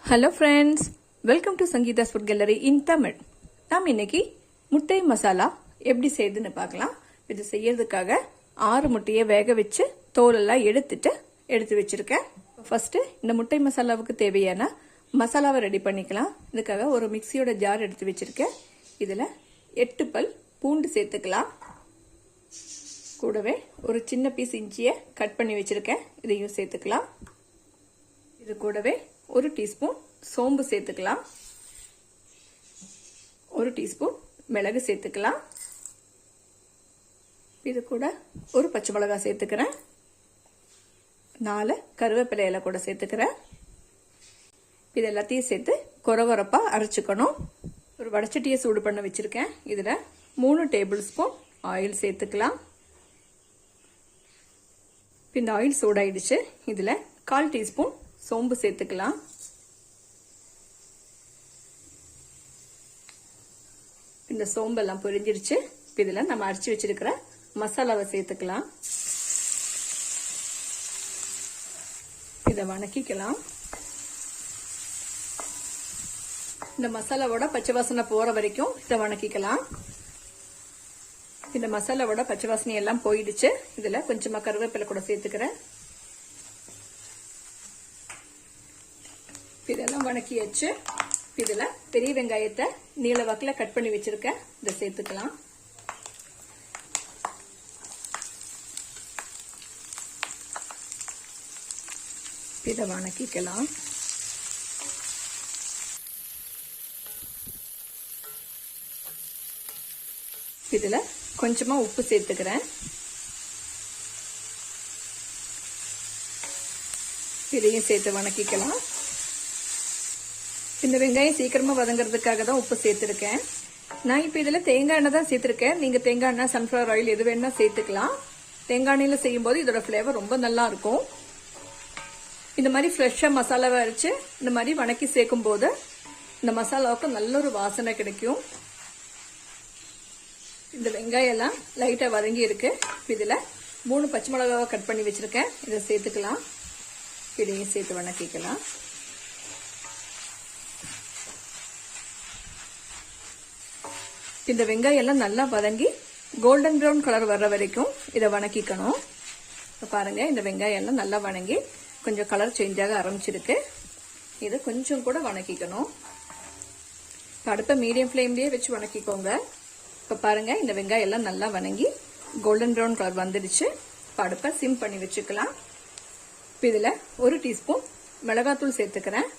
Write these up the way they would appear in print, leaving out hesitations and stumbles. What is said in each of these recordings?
Hello friends, welcome to Sangeetha's food gallery in Tamil. நாம் இன்னைக்கு முட்டை மசாலா எப்படி செய்யுதுன்னு பார்க்கலாம். இது செய்யறதுக்காக 6 முட்டையை வேக வச்சு தோலெல்லாம் எடுத்து வச்சிருக்கேன். ஃபர்ஸ்ட் இந்த முட்டை மசாலாவுக்கு தேவையான மசாலாவை ரெடி பண்ணிக்கலாம். இதுக்காக ஒரு மிக்சியோட ஜார் எடுத்து வச்சிருக்கேன். இதில் 8 பல் பூண்டு சேர்த்துக்கலாம். கூடவே ஒரு சின்ன பீஸ் இஞ்சியை கட் பண்ணி வச்சிருக்கேன், இதையும் சேர்த்துக்கலாம். இது கூடவே 1 டீஸ்பூன் சோம்பு சேர்த்துக்கலாம். 1 டீஸ்பூன் மிளகு சேர்த்துக்கலாம். இது கூட ஒரு பச்சை மிளகாய் சேர்த்துக்கிறேன். 4 கருவேப்பிலை இலை கூட சேர்த்துக்கிறேன். இது எல்லாத்தையும் சேர்த்து கொரகொரப்பா அரைச்சுக்கணும். ஒரு வடச்சட்டியை சூடு பண்ண வச்சிருக்கேன். இதுல 3 டேபிள் ஸ்பூன் ஆயில் சேர்த்துக்கலாம். இந்த ஆயில் சூடாயிடுச்சு. இதுல 1/4 டீஸ்பூன் சோம்பு சேர்த்துக்கலாம். இந்த சோம்பெல்லாம் பொரிஞ்சிருச்சு. இதுல நம்ம அரைச்சி வச்சிருக்கிற மசாலாவை சேர்த்துக்கலாம். இதை வணக்கிக்கலாம். இந்த மசாலாவோட பச்சை வாசனை போற வரைக்கும் இதை வணக்கிக்கலாம். இந்த மசாலாவோட பச்சை வாசனை எல்லாம் போயிடுச்சு. இதுல கொஞ்சமா கருவேப்பிலை கூட சேர்த்துக்கிறேன். இதெல்லாம் வணக்கியாச்சு. இதுல பெரிய வெங்காயத்தை நீல வாக்குல கட் பண்ணி வச்சிருக்கேன், இதை சேர்த்துக்கலாம். இதை வணக்கிக்கலாம். இதுல கொஞ்சமா உப்பு சேர்த்துக்கிறேன். இதையும் சேர்த்து வணக்கிக்கலாம். இந்த வெங்காயம் சீக்கிரமா வதங்கிறதுக்காக தான் உப்பு சேர்த்திருக்கேன். நான் இப்ப இதுல தேங்காய் எண்ணெய் தான் சேர்த்திருக்கேன். நீங்க தேங்காய் எண்ணெய், சன்ஃபிளவர் ஆயில் எது வேணா சேர்த்துக்கலாம். தேங்காய் எண்ணெயில செய்யும் போது இதோட ஃபிளேவர் ரொம்ப நல்லா இருக்கும். இந்த மாதிரி ஃப்ரெஷ்ஷா மசாலாவை அரைச்சு இந்த மாதிரி வணக்கி சேர்க்கும் போது இந்த மசாலாவுக்கு நல்ல ஒரு வாசனை கிடைக்கும். இந்த வெங்காயம் எல்லாம் லைட்டா வதங்கி இருக்கு. இதுல 3 பச்சை மிளகாவை கட் பண்ணி வச்சிருக்கேன், இதை சேர்த்துக்கலாம். இதையும் சேர்த்து வணக்கிக்கலாம். இந்த வெங்காயம் எல்லாம் நல்லா வதங்கி கோல்டன் ப்ரௌன் கலர் வர்ற வரைக்கும் இதை வணக்கிக்கணும். பாருங்க, இந்த வெங்காயம் எல்லாம் நல்லா வணங்கி கொஞ்சம் கலர் சேஞ்ச் ஆக ஆரம்பிச்சிருக்கு. இதை கொஞ்சம் கூட வணக்கிக்கணும். அடுப்பை மீடியம் ஃப்ளேம்லயே வச்சு வணக்கிக்கோங்க. இப்ப பாருங்க, இந்த வெங்காயம் எல்லாம் நல்லா வணங்கி கோல்டன் ப்ரௌன் கலர் வந்துடுச்சு. அடுப்பை சிம் பண்ணி வச்சுக்கலாம். இதுல 1 டீஸ்பூன் மிளகாத்தூள் சேர்த்துக்கிறேன்.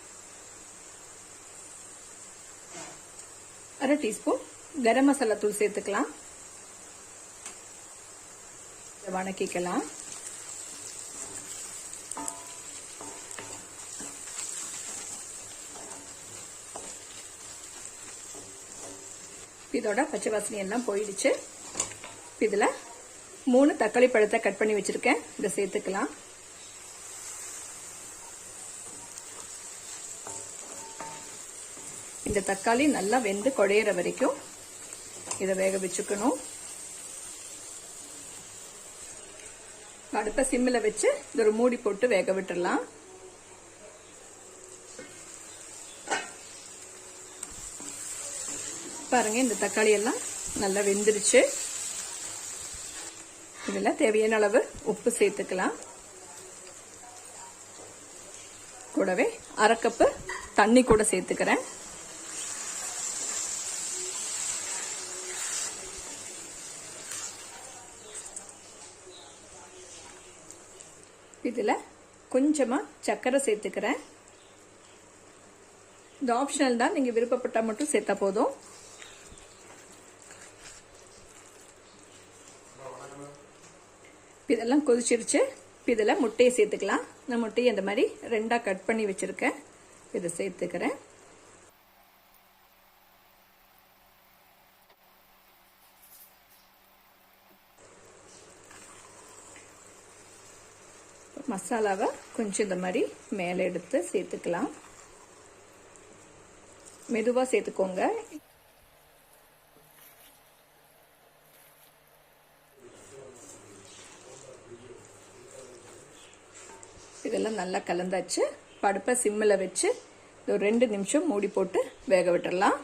1/2 டீஸ்பூன் கரம் மசாலா தூள் சேர்த்துக்கலாம். வணக்கிக்கலாம். இதோட பச்சை வாசனை எல்லாம் போயிடுச்சு. இதுல 3 தக்காளி பழத்தை கட் பண்ணி வச்சிருக்கேன், இதை சேர்த்துக்கலாம். இந்த தக்காளி நல்லா வெந்து குழையிற வரைக்கும் இதை வேக வச்சுக்கணும். அடுப்பை சிம்மில் வச்சு இது ஒரு மூடி போட்டு வேக விட்டுடலாம். பாருங்க, இந்த தக்காளி எல்லாம் நல்லா வெந்துருச்சு. இதுல தேவையான அளவு உப்பு சேர்த்துக்கலாம். கூடவே 1/2 கப்பு தண்ணி கூட சேர்த்துக்கிறேன். இதுல கொஞ்சமா சர்க்கரை சேர்த்துக்கிறேன். இது ஆப்ஷனல் தான், நீங்க விருப்பப்பட்டா மட்டும் சேர்த்தா போதும். இதெல்லாம் கொதிச்சிருச்சு. இதுல முட்டையை சேர்த்துக்கலாம். நான் முட்டையை இந்த மாதிரி 2ஆ கட் பண்ணி வச்சிருக்கேன், இதை சேர்த்துக்கிறேன். மசாலாவை கொஞ்சம் இந்த மாதிரி மேலே எடுத்து சேர்த்துக்கலாம். மெதுவா சேர்த்துக்கோங்க. இதெல்லாம் நல்லா கலந்தாச்சு. அடுப்பை சிம்மில் வச்சு ஒரு 2 நிமிஷம் மூடி போட்டு வேக விட்டுறலாம்.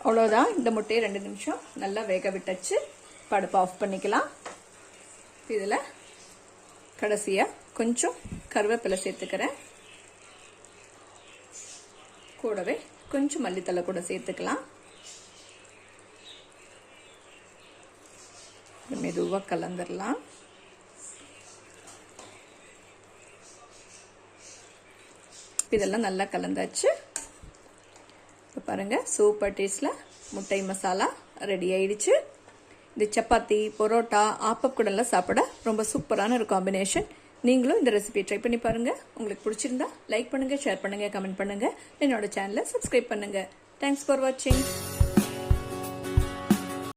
அவ்வளோதான், இந்த முட்டையை 2 நிமிஷம் நல்லா வேக விட்டாச்சு. அடுப்பை ஆஃப் பண்ணிக்கலாம். இதில் கடைசியாக கொஞ்சம் கருவேப்பிலை சேர்த்துக்கிறேன். கூடவே கொஞ்சம் மல்லித்தலை கூட சேர்த்துக்கலாம். மெதுவாக கலந்துடலாம். இதெல்லாம் நல்லா கலந்தாச்சு. இப்போ பாருங்கள், சூப்பர் டேஸ்டில் முட்டை மசாலா ரெடி ஆயிடுச்சு. இது சப்பாத்தி, பரோட்டா, ஆப்பம் கூடலாம் சாப்பிட ரொம்ப சூப்பரான ஒரு காம்பினேஷன். நீங்களும் இந்த ரெசிபியை ட்ரை பண்ணி பாருங்கள். உங்களுக்கு பிடிச்சிருந்தா லைக் பண்ணுங்கள், ஷேர் பண்ணுங்கள், கமெண்ட் பண்ணுங்கள். என்னோட சேனலை சப்ஸ்கிரைப் பண்ணுங்கள். தேங்க்ஸ் ஃபார் வாட்சிங்.